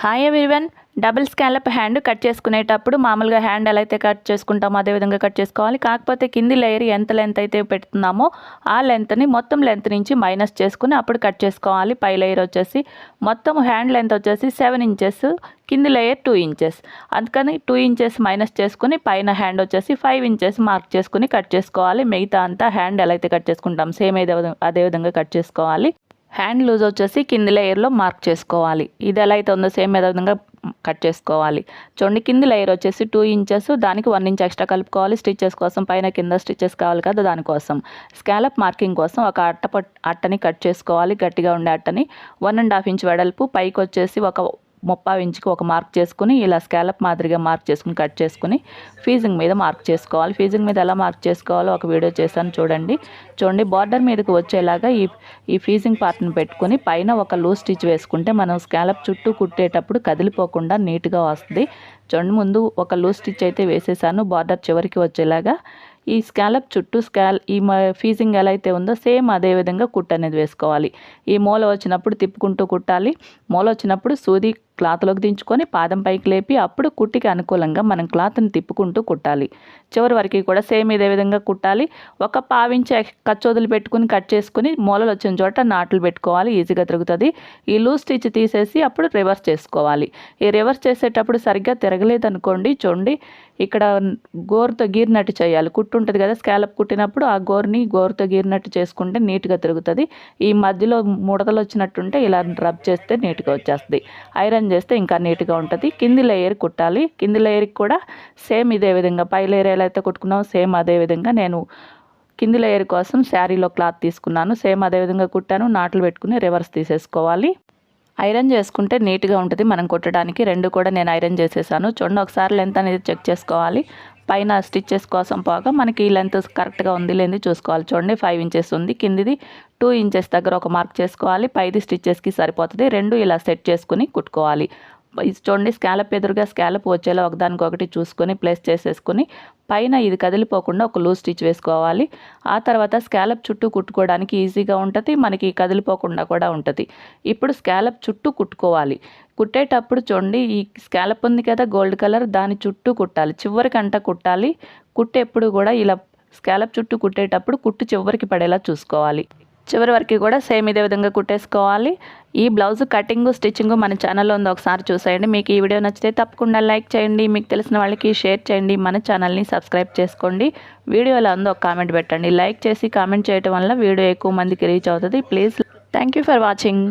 Hi everyone. Double scallop hand cut చేసుకునేటప్పుడు మామూలుగా hand ఎలా అయితే కట్ చేసుకుంటామో అదే విధంగా కట్ చేసుకోవాలి. కాకపోతే కింది లేయర్ ఎంత లెంత్ అయితే పెడుతున్నామో ఆ లెంత్ని మొత్తం లెంత్ నుంచి మైనస్ చేసుకుని అప్పుడు కట్ చేసుకోవాలి. పై లేయర్ వచ్చేసి మొత్తం హ్యాండ్ లెంత్ వచ్చేసి 7 ఇంచెస్, కింది లేయర్ 2 ఇంచెస్. అందుకని 2 ఇంచెస్ మైనస్ చేసుకుని పైన హ్యాండ్ వచ్చేసి 5 ఇంచెస్ మార్క్ చేసుకుని కట్ చేసుకోవాలి. మిగతా అంతా హ్యాండ్ ఎలా అయితే కట్ చేసుకుంటాం సేమ్ అదే విధంగా కట్ చేసుకోవాలి. హ్యాండ్ లూజ్ వచ్చేసి కింది లేయర్లో మార్క్ చేసుకోవాలి. ఇది ఎలా అయితే ఉందో సేమ్ అదే విధంగా కట్ చేసుకోవాలి. చూడండి, కింది లేయర్ వచ్చేసి 2 ఇంచెస్, దానికి 1 ఇంచ్ ఎక్స్ట్రా కలుపుకోవాలి. స్టిచెస్ కోసం పైన కింద స్టిచెస్ కావాలి కదా, దానికోసం స్కాలప్ మార్కింగ్ కోసం ఒక అట్టని కట్ చేసుకోవాలి. గట్టిగా ఉండే అట్టని 1.5 ఇంచ్ వెడల్పు, పైకి వచ్చేసి ఒక 30 ఇంచుకి ఒక మార్క్ చేసుకుని ఇలా స్కాలప్ మాదిరిగా మార్క్ చేసుకుని కట్ చేసుకుని ఫీజింగ్ మీద మార్క్ చేసుకోవాలి. ఫీజింగ్ మీద ఎలా మార్క్ చేసుకోవాలో ఒక వీడియో చేశాను చూడండి. బార్డర్ మీదకి వచ్చేలాగా ఈ ఫీజింగ్ పార్ట్ని పెట్టుకుని పైన ఒక లూజ్ స్టిచ్ వేసుకుంటే మనం స్కాలప్ చుట్టూ కుట్టేటప్పుడు కదిలిపోకుండా నీట్గా వస్తుంది. చూడండి, ముందు ఒక లూజ్ స్టిచ్ అయితే వేసేసాను బార్డర్ చివరికి వచ్చేలాగా. ఈ స్కాలప్ చుట్టూ ఈ ఫీజింగ్ ఎలా అయితే ఉందో సేమ్ అదే విధంగా కుట్టు అనేది వేసుకోవాలి. ఈ మూల వచ్చినప్పుడు తిప్పుకుంటూ కుట్టాలి. మూల వచ్చినప్పుడు సూది క్లాత్లోకి దించుకొని పాదం పైకి లేపి అప్పుడు కుట్టికి అనుకూలంగా మనం క్లాత్ని తిప్పుకుంటూ కుట్టాలి. చివరి వరకు కూడా సేమ్ ఇదే విధంగా కుట్టాలి. ఒక 1/2 ఇంచ్ కచ్చోదులు పెట్టుకుని కట్ చేసుకుని మూలలు వచ్చిన చోట నాట్లు పెట్టుకోవాలి, ఈజీగా తిరుగుతుంది. ఈ లూజ్ స్టిచ్ తీసేసి అప్పుడు రివర్స్ చేసుకోవాలి. ఈ రివర్స్ చేసేటప్పుడు సరిగ్గా తిరగలేదు అనుకోండి, చూడండి ఇక్కడ గోరుతో గీరినట్టు చేయాలి. కుట్టు ఉంటుంది కదా, స్కాలప్ కుట్టినప్పుడు ఆ గోరుతో గీరినట్టు చేసుకుంటే నీట్గా తిరుగుతుంది. ఈ మధ్యలో ముడతలు వచ్చినట్టుంటే ఇలా రబ్ చేస్తే నీట్గా వచ్చేస్తుంది. ఐరన్ చేస్తే ఇంకా నీట్గా ఉంటుంది. కింది లేయర్ కుట్టాలి. కింది లేయర్కి కూడా సేమ్ ఇదే విధంగా పై లేయర్ ఎలా అయితే కుట్టుకున్నామో సేమ్ అదే విధంగా నేను కింది లేయర్ కోసం శారీలో క్లాత్ తీసుకున్నాను. సేమ్ అదే విధంగా కుట్టాను. నాట్లు పెట్టుకుని రివర్స్ తీసేసుకోవాలి. ఐరన్ చేసుకుంటే నీట్గా ఉంటుంది మనం కుట్టడానికి. రెండు కూడా నేను ఐరన్ చేసేసాను. చూడండి, ఒకసారి లెంత్ అనేది చెక్ చేసుకోవాలి. పైన స్టిచ్చెస్ కోసం పోగా మనకి ఈ లెంత్ కరెక్ట్గా ఉంది లేని చూసుకోవాలి. చూడండి, 5 ఇంచెస్ ఉంది. కిందిది 2 ఇంచెస్ దగ్గర ఒక మార్క్ చేసుకోవాలి. పైది స్టిచ్చెస్కి సరిపోతుంది. రెండు ఇలా సెట్ చేసుకుని కుట్టుకోవాలి. చూడండి, స్కాలప్ ఎదురుగా స్కాలప్ వచ్చేలా ఒకదానికొకటి చూసుకొని ప్లేస్ చేసేసుకుని పైన ఇది కదిలిపోకుండా ఒక లూజ్ స్టిచ్ వేసుకోవాలి. ఆ తర్వాత స్కాలప్ చుట్టూ కుట్టుకోవడానికి ఈజీగా ఉంటుంది, మనకి కదిలిపోకుండా కూడా ఉంటుంది. ఇప్పుడు స్కాలప్ చుట్టూ కుట్టుకోవాలి. కుట్టేటప్పుడు చూడండి, ఈ స్కాలప్ ఉంది కదా గోల్డ్ కలర్, దాని చుట్టూ కుట్టాలి. చివరికంట కుట్టాలి. కుట్టు ఎప్పుడు కూడా ఇలా స్కాలప్ చుట్టూ కుట్టేటప్పుడు కుట్టు చివరికి పడేలా చూసుకోవాలి. చివరి వరకు కూడా సేమ్ ఇదే విధంగా కుట్టేసుకోవాలి. ఈ బ్లౌజ్ కటింగ్ స్టిచ్చింగ్ మన ఛానల్లో ఉంది, ఒకసారి చూసేయండి. మీకు ఈ వీడియో నచ్చితే తప్పకుండా లైక్ చేయండి, మీకు తెలిసిన వాళ్ళకి షేర్ చేయండి, మన ఛానల్ని సబ్స్క్రైబ్ చేసుకోండి. వీడియో ఎలా ఉందో ఒక కామెంట్ పెట్టండి. లైక్ చేసి కామెంట్ చేయడం వల్ల వీడియో ఎక్కువ మందికి రీచ్ అవుతుంది. Please, thank you for watching.